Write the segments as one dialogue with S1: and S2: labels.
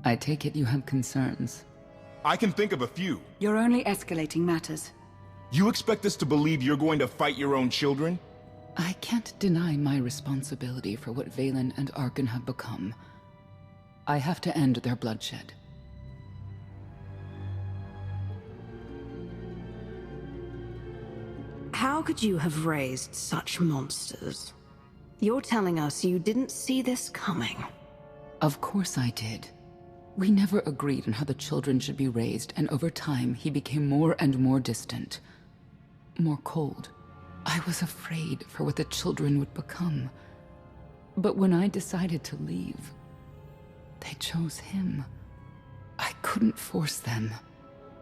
S1: I take it you have concerns.
S2: I can think of a few.
S3: You're only escalating matters.
S2: You expect us to believe you're going to fight your own children?
S1: I can't deny my responsibility for what Valen and Arkan have become. I have to end their bloodshed.
S4: How could you have raised such monsters? You're telling us you didn't see this coming.
S1: Of course I did. We never agreed on how the children should be raised, and over time he became more and more distant. More cold. I was afraid for what the children would become. But when I decided to leave, they chose him. I couldn't force them.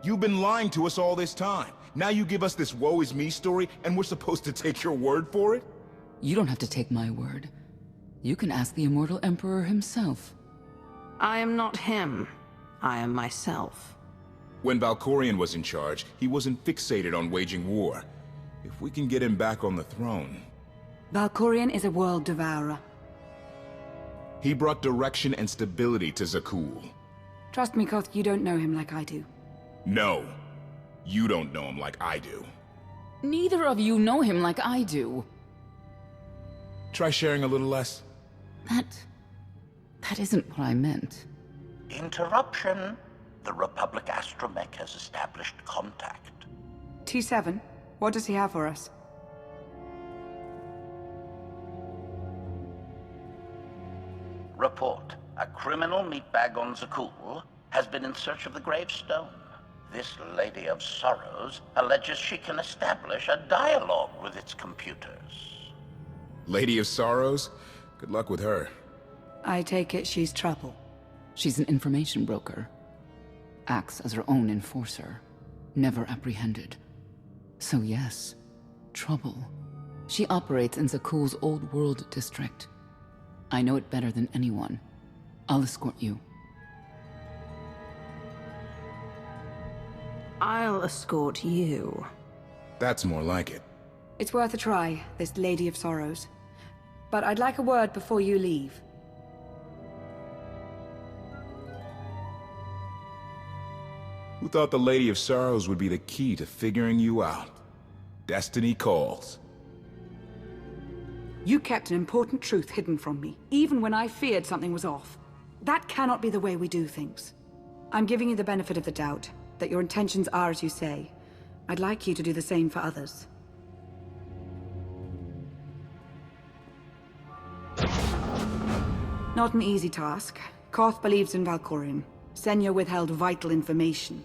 S2: You've been lying to us all this time. Now you give us this woe is me story, and we're supposed to take your word for it?
S1: You don't have to take my word. You can ask the Immortal Emperor himself.
S4: I am not him. I am myself.
S2: When Valkorion was in charge, he wasn't fixated on waging war. If we can get him back on the throne...
S3: Valkorion is a world devourer.
S2: He brought direction and stability to Zakul.
S3: Trust me, Koth, you don't know him like I do.
S2: No. You don't know him like I do.
S1: Neither of you know him like I do.
S2: Try sharing a little less.
S1: That isn't what I meant.
S5: Interruption. The Republic astromech has established contact.
S3: T7, what does he have for us?
S5: Report. A criminal meatbag on Zakul has been in search of the gravestone. This Lady of Sorrows alleges she can establish a dialogue with its computers.
S2: Lady of Sorrows? Good luck with her.
S3: I take it she's trouble.
S1: She's an information broker. Acts as her own enforcer. Never apprehended. So yes, trouble. She operates in Zakul's Old World district. I know it better than anyone. I'll escort you.
S4: I'll escort you.
S2: That's more like it.
S3: It's worth a try, this Lady of Sorrows. But I'd like a word before you leave.
S2: Who thought the Lady of Sorrows would be the key to figuring you out? Destiny calls.
S3: You kept an important truth hidden from me, even when I feared something was off. That cannot be the way we do things. I'm giving you the benefit of the doubt, that your intentions are as you say. I'd like you to do the same for others. Not an easy task. Koth believes in Valkorion. Senya withheld vital information.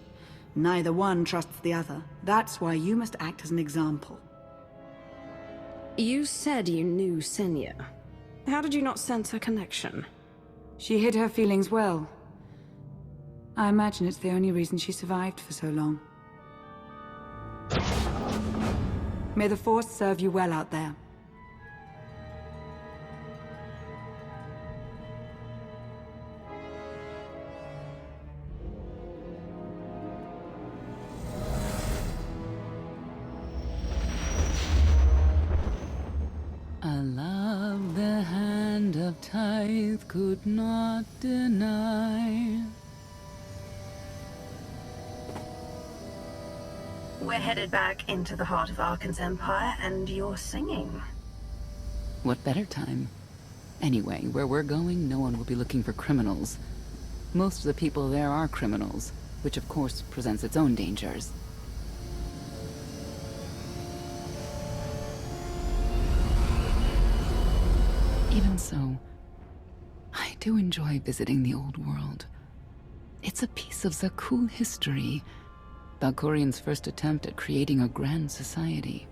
S3: Neither one trusts the other. That's why you must act as an example.
S4: You said you knew Senya. How did you not sense her connection?
S3: She hid her feelings well. I imagine it's the only reason she survived for so long. May the Force serve you well out there.
S1: A love the hand of tithe could not deny.
S4: We're headed back into the heart of Arkan's empire, and you're singing.
S1: What better time? Anyway, where we're going, no one will be looking for criminals. Most of the people there are criminals, which of course presents its own dangers. Even so, I do enjoy visiting the old world. It's a piece of Zakul history. Valkorion's first attempt at creating a grand society.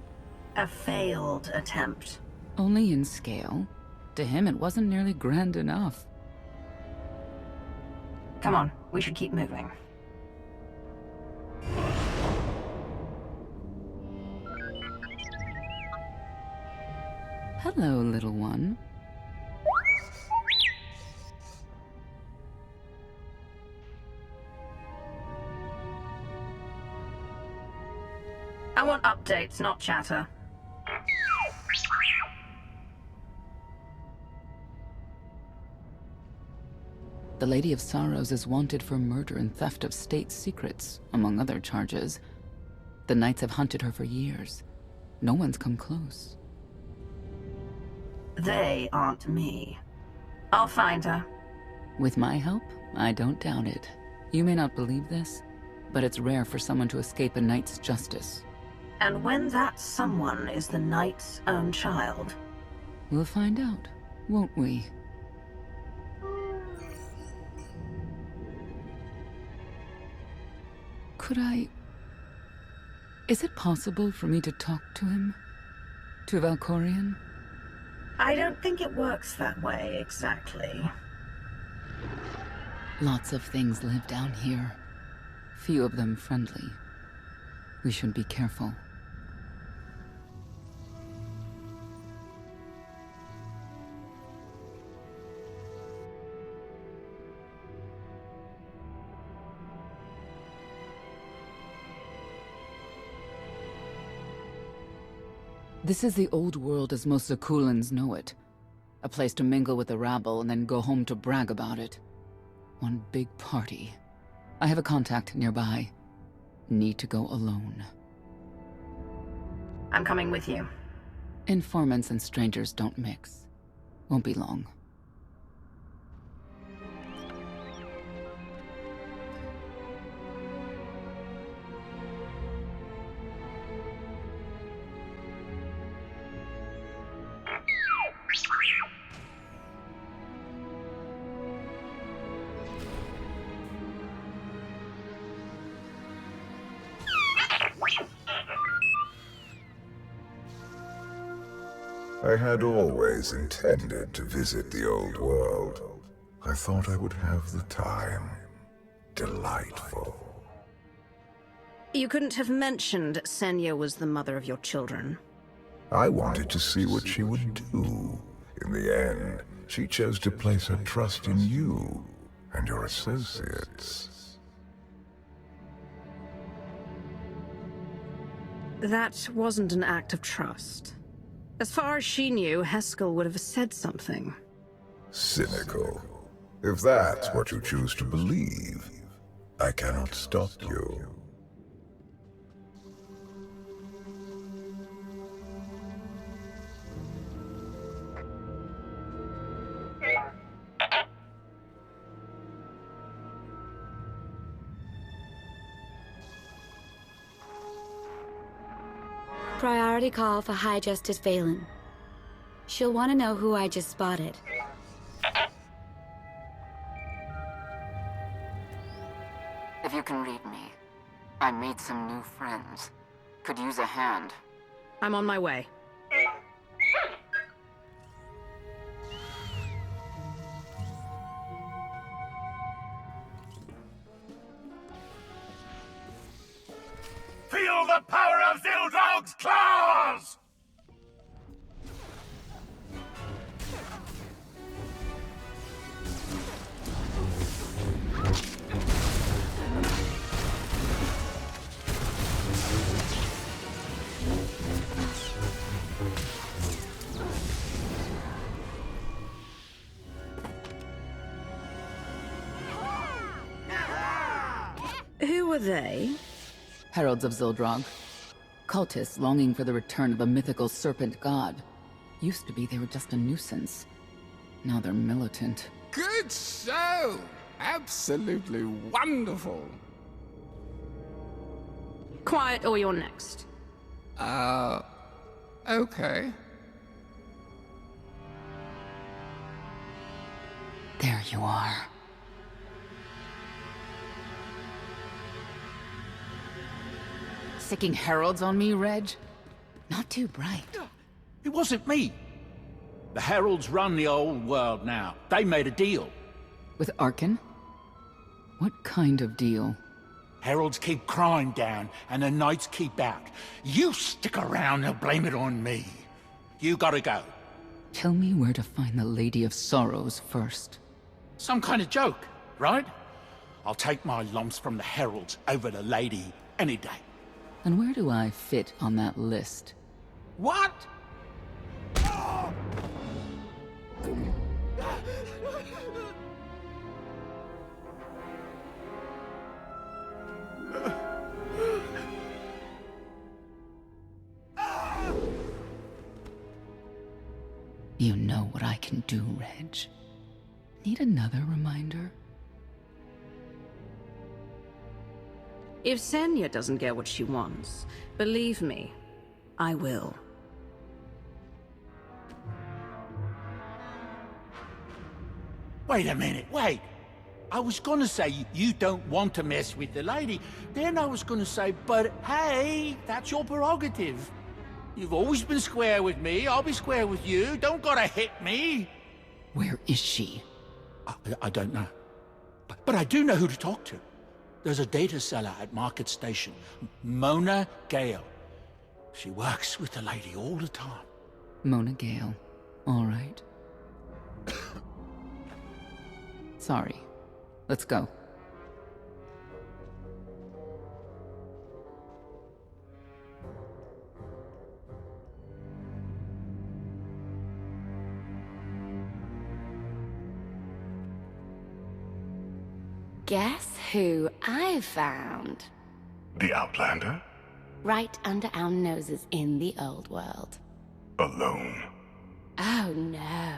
S4: A failed attempt.
S1: Only in scale. To him, it wasn't nearly grand enough.
S4: Come on, we should keep moving.
S1: Hello, little one.
S4: I want updates, not chatter.
S1: The Lady of Sorrows is wanted for murder and theft of state secrets, among other charges. The Knights have hunted her for years. No one's come close.
S4: They aren't me. I'll find her.
S1: With my help, I don't doubt it. You may not believe this, but it's rare for someone to escape a Knight's justice.
S4: And when that someone is the Knight's own child.
S1: We'll find out, won't we? Could I... Is it possible for me to talk to him? To Valkorion?
S4: I don't think it works that way, exactly.
S1: Lots of things live down here. Few of them friendly. We should be careful. This is the old world as most Zakulans know it. A place to mingle with the rabble and then go home to brag about it. One big party. I have a contact nearby. Need to go alone.
S4: I'm coming with you.
S1: Informants and strangers don't mix. Won't be long.
S2: I had always intended to visit the old world. I thought I would have the time. Delightful.
S4: You couldn't have mentioned Senya was the mother of your children.
S2: I wanted to see what she would do. In the end, she chose to place her trust in you and your associates.
S4: That wasn't an act of trust. As far as she knew, Heskel would have said something.
S2: Cynical. If that's what you choose to believe, I cannot stop you.
S6: Priority call for High Justice Valen. She'll want to know who I just spotted.
S1: If you can read me, I made some new friends. Could use a hand.
S4: I'm on my way.
S5: Feel the power of Zildrog's claws!
S4: Who were they?
S1: Heralds of Zildrog. Cultists longing for the return of a mythical serpent god. Used to be they were just a nuisance. Now they're militant.
S7: Good show! Absolutely wonderful.
S4: Quiet or you're next.
S7: Okay.
S1: There you are. Sicking heralds on me, Reg? Not too bright.
S8: It wasn't me. The Heralds run the old world now. They made a deal.
S1: With Arkin? What kind of deal?
S8: Heralds keep crime down, and the Knights keep out. You stick around, they'll blame it on me. You gotta go.
S1: Tell me where to find the Lady of Sorrows first.
S8: Some kind of joke, right? I'll take my lumps from the Heralds over the Lady any day.
S1: And where do I fit on that list?
S8: What?
S1: can do, Reg. Need another reminder?
S4: If Senya doesn't get what she wants, believe me, I will.
S8: Wait a minute, wait. I was gonna say you don't want to mess with the lady. Then I was gonna say, but hey, that's your prerogative. You've always been square with me, I'll be square with you. Don't gotta hit me.
S1: Where is she?
S8: I don't know. But I do know who to talk to. There's a data seller at Market Station, Mona Gale. She works with the lady all the time.
S1: Mona Gale. All right. Sorry. Let's go.
S6: Guess who I found?
S2: The Outlander?
S6: Right under our noses in the old world.
S2: Alone?
S6: Oh no.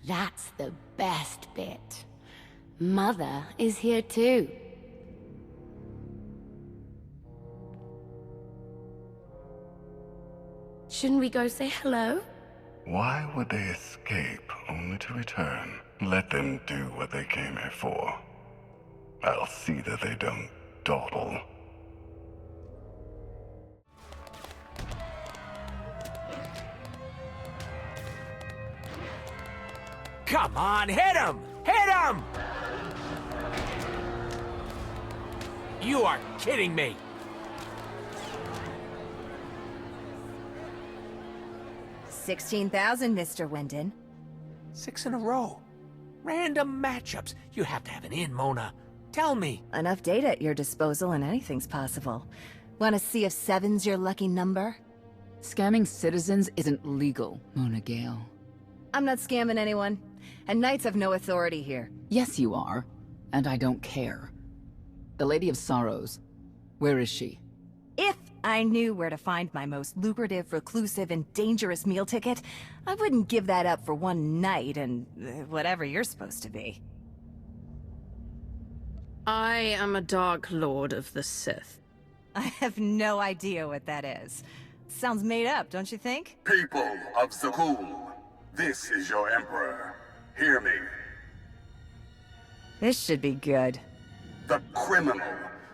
S6: That's the best bit. Mother is here too. Shouldn't we go say hello?
S2: Why would they escape only to return? Let them do what they came here for. I'll see that they don't dawdle.
S9: Come on, hit him! Hit him! You are kidding me!
S10: $16,000, Mr. Wyndon.
S9: 6 in a row. Random matchups. You have to have an in, Mona. Tell me.
S10: Enough data at your disposal and anything's possible. Want to see if 7's your lucky number?
S1: Scamming citizens isn't legal, Mona Gale.
S10: I'm not scamming anyone. And Knights have no authority here.
S1: Yes, you are. And I don't care. The Lady of Sorrows. Where is she?
S10: If I knew where to find my most lucrative, reclusive, and dangerous meal ticket, I wouldn't give that up for one night and whatever you're supposed to be.
S4: I am a Dark Lord of the Sith.
S10: I have no idea what that is. Sounds made up, don't you think?
S11: People of Zakul, this is your Emperor. Hear me.
S10: This should be good.
S11: The criminal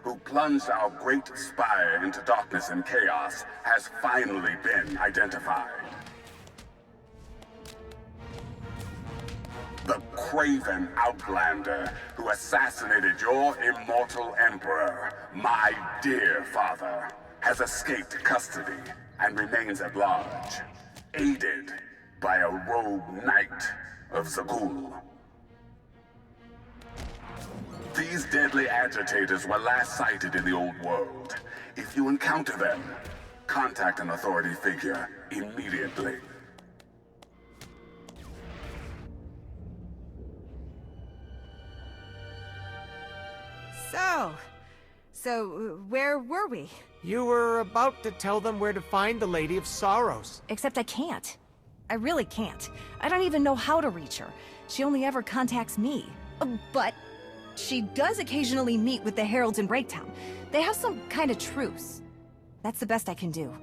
S11: who plunged our great spire into darkness and chaos has finally been identified. The craven Outlander who assassinated your immortal Emperor, my dear father, has escaped custody and remains at large, aided by a rogue knight of Zakul. These deadly agitators were last sighted in the old world. If you encounter them, contact an authority figure immediately.
S10: So where were we?
S9: You were about to tell them where to find the Lady of Sorrows.
S10: Except I can't. I really can't. I don't even know how to reach her. She only ever contacts me. But she does occasionally meet with the Heralds in Breaktown. They have some kind of truce. That's the best I can do.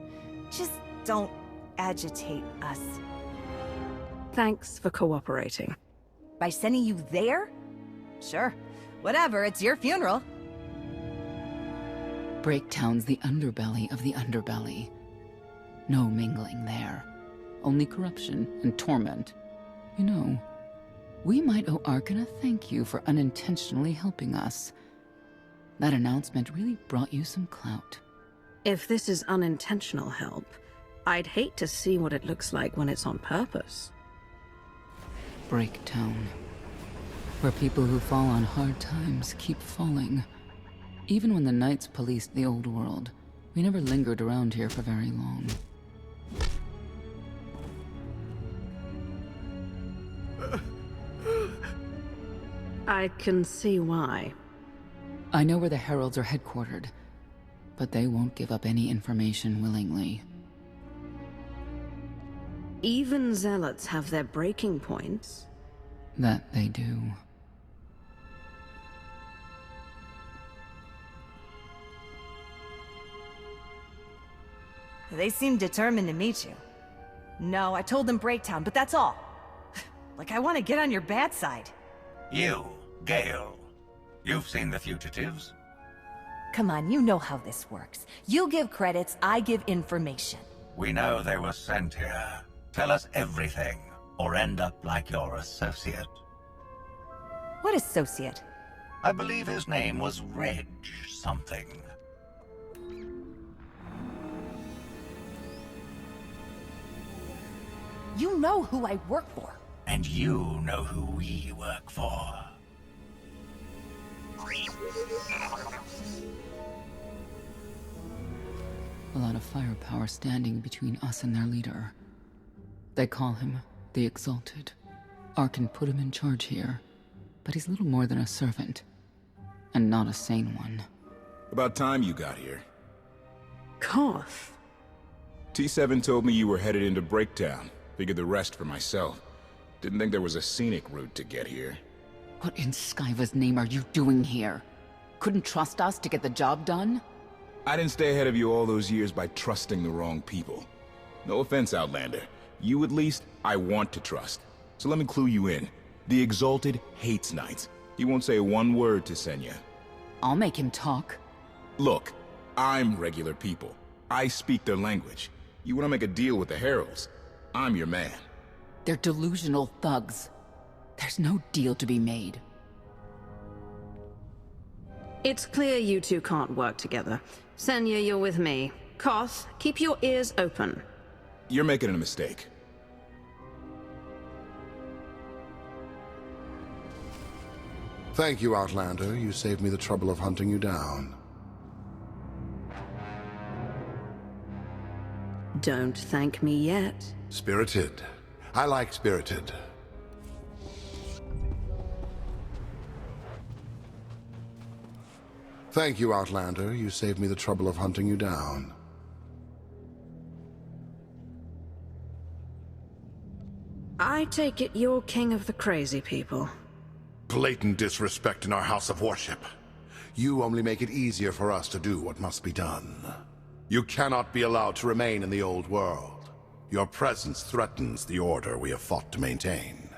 S10: Just don't agitate us.
S4: Thanks for cooperating.
S10: By sending you there? Sure. Whatever, it's your funeral.
S1: Breaktown's the underbelly of the underbelly. No mingling there. Only corruption and torment. You know, we might owe Arkan a thank you for unintentionally helping us. That announcement really brought you some clout.
S4: If this is unintentional help, I'd hate to see what it looks like when it's on purpose.
S1: Breaktown. Where people who fall on hard times keep falling. Even when the Knights policed the old world, we never lingered around here for very long.
S4: I can see why.
S1: I know where the Heralds are headquartered, but they won't give up any information willingly.
S4: Even zealots have their breaking points.
S1: That they do.
S10: They seem determined to meet you. No, I told them Breaktown, but that's all. Like I want to get on your bad side.
S9: You, Gale. You've seen the fugitives?
S10: Come on, you know how this works. You give credits, I give information.
S9: We know they were sent here. Tell us everything, or end up like your associate.
S10: What associate?
S9: I believe his name was Reg something.
S10: You know who I work for.
S9: And you know who we work for.
S1: A lot of firepower standing between us and their leader. They call him the Exalted. Arkan put him in charge here, but he's little more than a servant. And not a sane one.
S12: About time you got here.
S4: KOTFE.
S12: T7 told me you were headed into Breaktown. Figured the rest for myself. Didn't think there was a scenic route to get here.
S1: What in Skyva's name are you doing here? Couldn't trust us to get the job done?
S12: I didn't stay ahead of you all those years by trusting the wrong people. No offense, Outlander. You at least, I want to trust. So let me clue you in. The Exalted hates Knights. He won't say one word to Senya.
S1: I'll make him talk.
S12: Look, I'm regular people. I speak their language. You want to make a deal with the Heralds? I'm your man.
S1: They're delusional thugs. There's no deal to be made.
S4: It's clear you two can't work together. Senya, you're with me. KOTFE, keep your ears open.
S12: You're making a mistake.
S13: Thank you, Outlander. You saved me the trouble of hunting you down.
S4: Don't thank me yet.
S13: Spirited. I like spirited. Thank you, Outlander. You saved me the trouble of hunting you down.
S4: I take it you're king of the crazy people.
S13: Blatant disrespect in our house of worship. You only make it easier for us to do what must be done. You cannot be allowed to remain in the old world. Your presence threatens the order we have fought to maintain.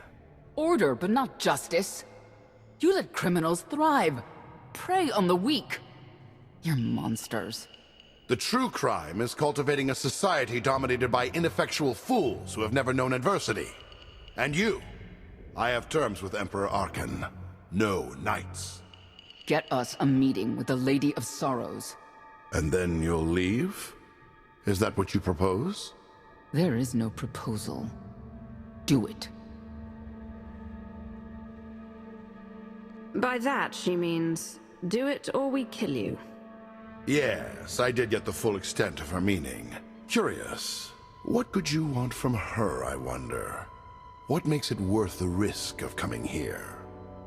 S1: Order, but not justice. You let criminals thrive. Prey on the weak. You're monsters.
S13: The true crime is cultivating a society dominated by ineffectual fools who have never known adversity. And you, I have terms with Emperor Arkan. No knights.
S1: Get us a meeting with the Lady of Sorrows.
S13: And then you'll leave? Is that what you propose?
S1: There is no proposal. Do it.
S4: By that, she means, do it or we kill you.
S13: Yes, I did get the full extent of her meaning. Curious. What could you want from her, I wonder? What makes it worth the risk of coming here?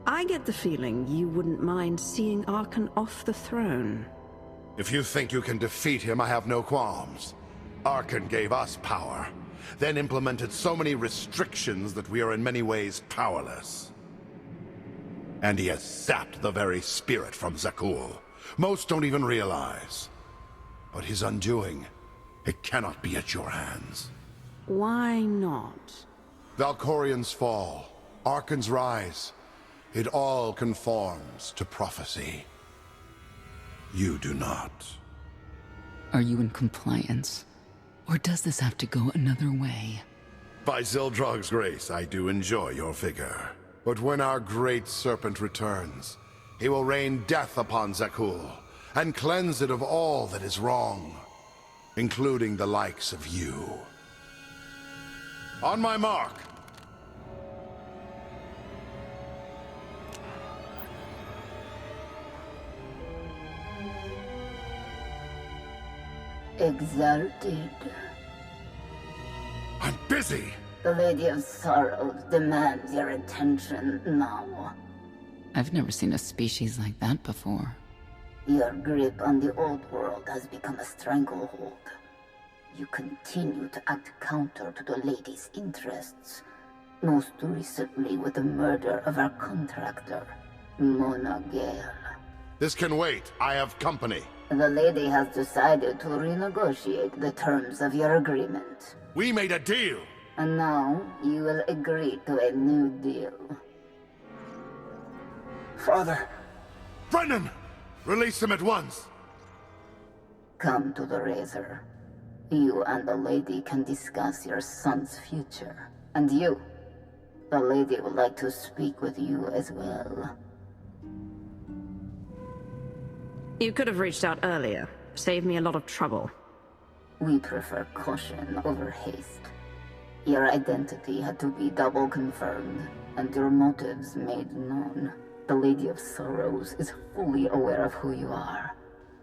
S4: I get the feeling you wouldn't mind seeing Arkan off the throne.
S13: If you think you can defeat him, I have no qualms. Arkan gave us power, then implemented so many restrictions that we are in many ways powerless. And he has sapped the very spirit from Zakuul. Most don't even realize. But his undoing, it cannot be at your hands.
S4: Why not?
S13: Valkorian's fall, Arkan's rise, it all conforms to prophecy. You do not.
S1: Are you in compliance? Or does this have to go another way?
S13: By Zildrog's grace, I do enjoy your vigor. But when our great serpent returns, he will rain death upon Zakuul, and cleanse it of all that is wrong, including the likes of you. On my mark!
S14: Exalted.
S13: I'm busy!
S14: The Lady of Sorrows demands your attention now.
S1: I've never seen a species like that before.
S14: Your grip on the old world has become a stranglehold. you continue to act counter to the lady's interests. Most recently with the murder of our contractor, Mona Gale.
S13: This can wait. I have company.
S14: The lady has decided to renegotiate the terms of your agreement.
S13: We made a deal!
S14: And now, you will agree to a new deal.
S13: Father! Brennan! Release him at once!
S14: Come to the Razor. You and the lady can discuss your son's future. And you, the lady would like to speak with you as well.
S4: You could have reached out earlier. Saved me a lot of trouble.
S14: We prefer caution over haste. Your identity had to be double confirmed, and your motives made known. The Lady of Sorrows is fully aware of who you are.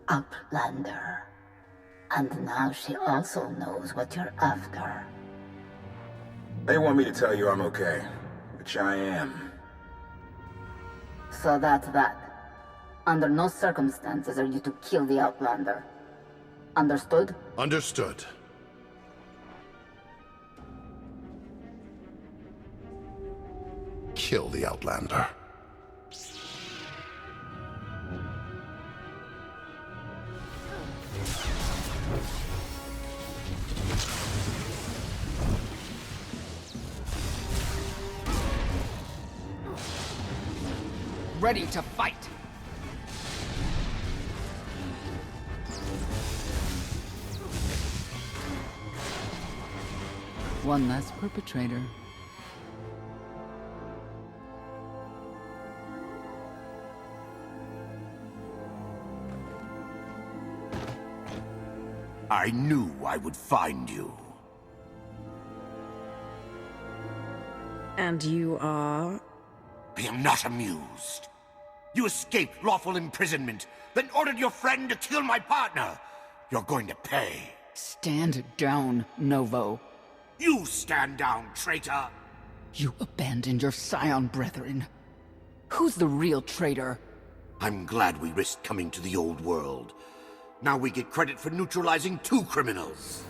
S14: Outlander. And now she also knows what you're after.
S12: They want me to tell you I'm okay, which I am.
S14: So that's that. Under no circumstances are you to kill the Outlander. Understood?
S13: Understood. Kill the Outlander.
S1: Ready to fight. One less perpetrator.
S9: I knew I would find you.
S4: And you are?
S9: I am not amused. You escaped lawful imprisonment, then ordered your friend to kill my partner. You're going to pay.
S1: Stand down, Novo.
S9: You stand down, traitor!
S1: You abandoned your scion brethren. Who's the real traitor?
S9: I'm glad we risked coming to the old world. Now we get credit for neutralizing 2 criminals.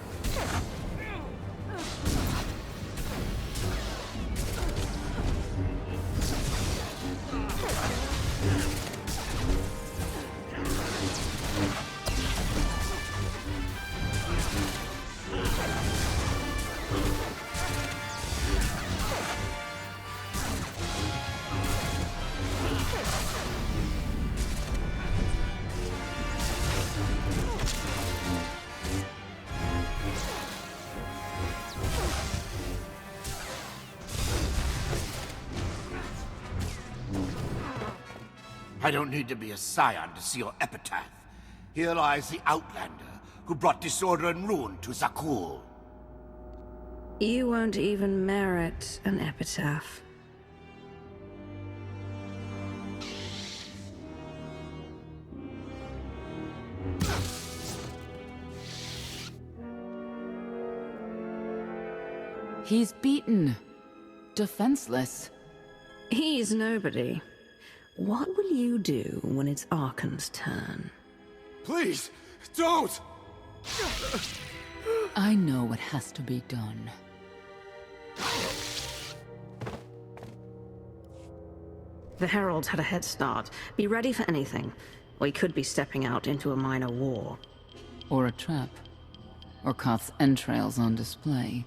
S9: I don't need to be a scion to see your epitaph. Here lies the Outlander, who brought disorder and ruin to Zakul.
S4: You won't even merit an epitaph.
S1: He's beaten. Defenseless.
S4: He's nobody. What will you do when it's Arkan's turn?
S13: Please, don't!
S1: I know what has to be done.
S4: The Heralds had a head start. Be ready for anything. We could be stepping out into a minor war.
S1: Or a trap. Or KOTFE's entrails on display.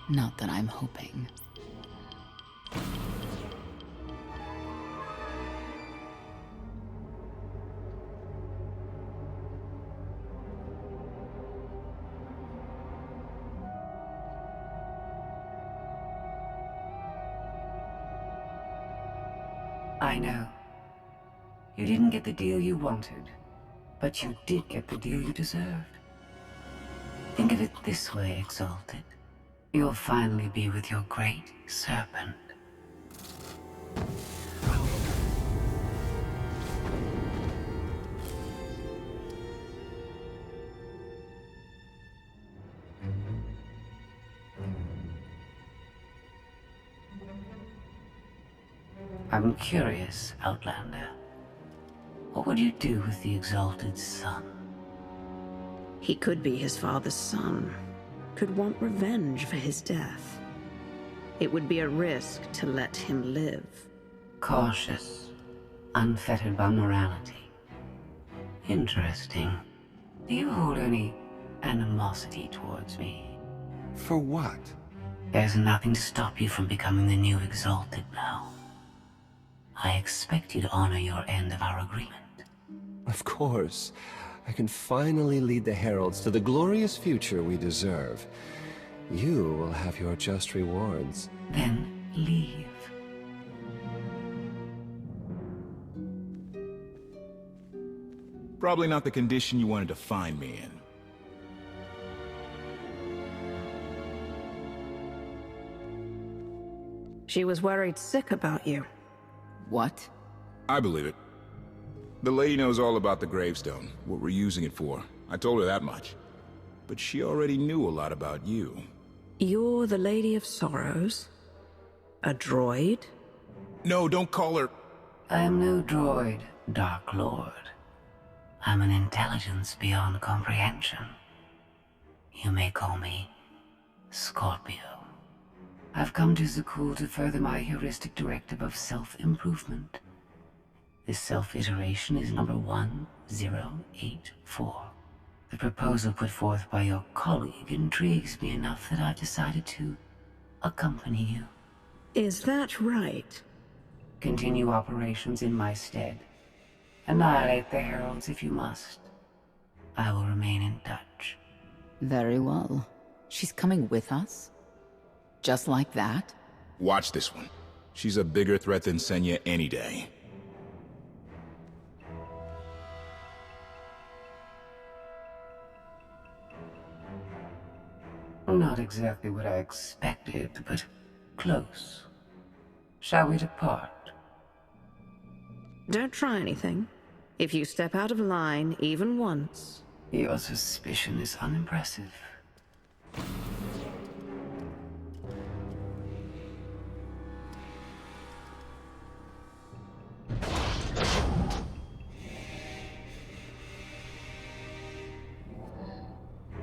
S1: Not that I'm hoping.
S15: I know. You didn't get the deal you wanted, but you did get the deal you deserved. Think of it this way, Exalted. You'll finally be with your great serpent. I'm curious, Outlander. What would you do with the Exalted's son?
S4: He could be his father's son, could want revenge for his death. It would be a risk to let him live.
S15: Cautious, unfettered by morality. Interesting. Do you hold any animosity towards me?
S16: For what?
S15: There's nothing to stop you from becoming the new Exalted now. I expect you to honor your end of our agreement.
S16: Of course. I can finally lead the Heralds to the glorious future we deserve. You will have your just rewards.
S15: Then leave.
S12: Probably not the condition you wanted to find me in.
S4: She was worried sick about you.
S1: What?
S12: I believe it. The lady knows all about the gravestone, what we're using it for. I told her that much. But she already knew a lot about you.
S4: You're the Lady of Sorrows? A droid?
S12: No, don't call her...
S15: I am no droid, Dark Lord. I'm an intelligence beyond comprehension. You may call me Scorpio. I've come to Zakul to further my heuristic directive of self-improvement. This self-iteration is number 1084. The proposal put forth by your colleague intrigues me enough that I've decided to accompany you.
S4: Is that right?
S15: Continue operations in my stead. Annihilate the Heralds if you must. I will remain in touch.
S1: Very well. She's coming with us? Just like that?
S12: Watch this one. She's a bigger threat than Senya any day.
S15: Not exactly what I expected, but close. Shall we depart?
S4: Don't try anything. If you step out of line even once...
S15: Your suspicion is unimpressive.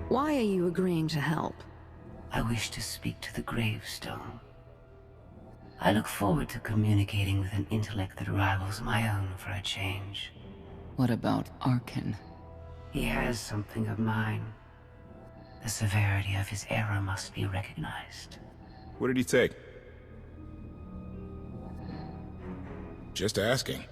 S4: Why are you agreeing to help?
S15: I wish to speak to the gravestone. I look forward to communicating with an intellect that rivals my own for a change.
S1: What about Arkin?
S15: He has something of mine. The severity of his error must be recognized.
S12: What did he take? Just asking.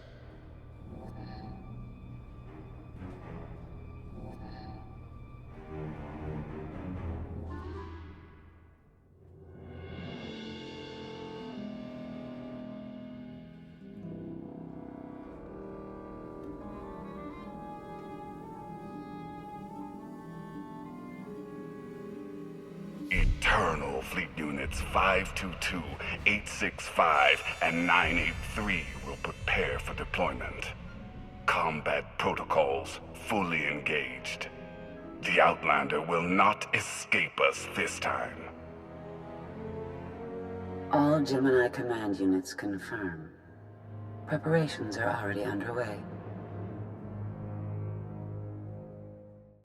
S11: Eternal Fleet Units 522, 865, and 983 will prepare for deployment. Combat protocols fully engaged. The Outlander will not escape us this time.
S15: All Gemini command units confirm. Preparations are already underway.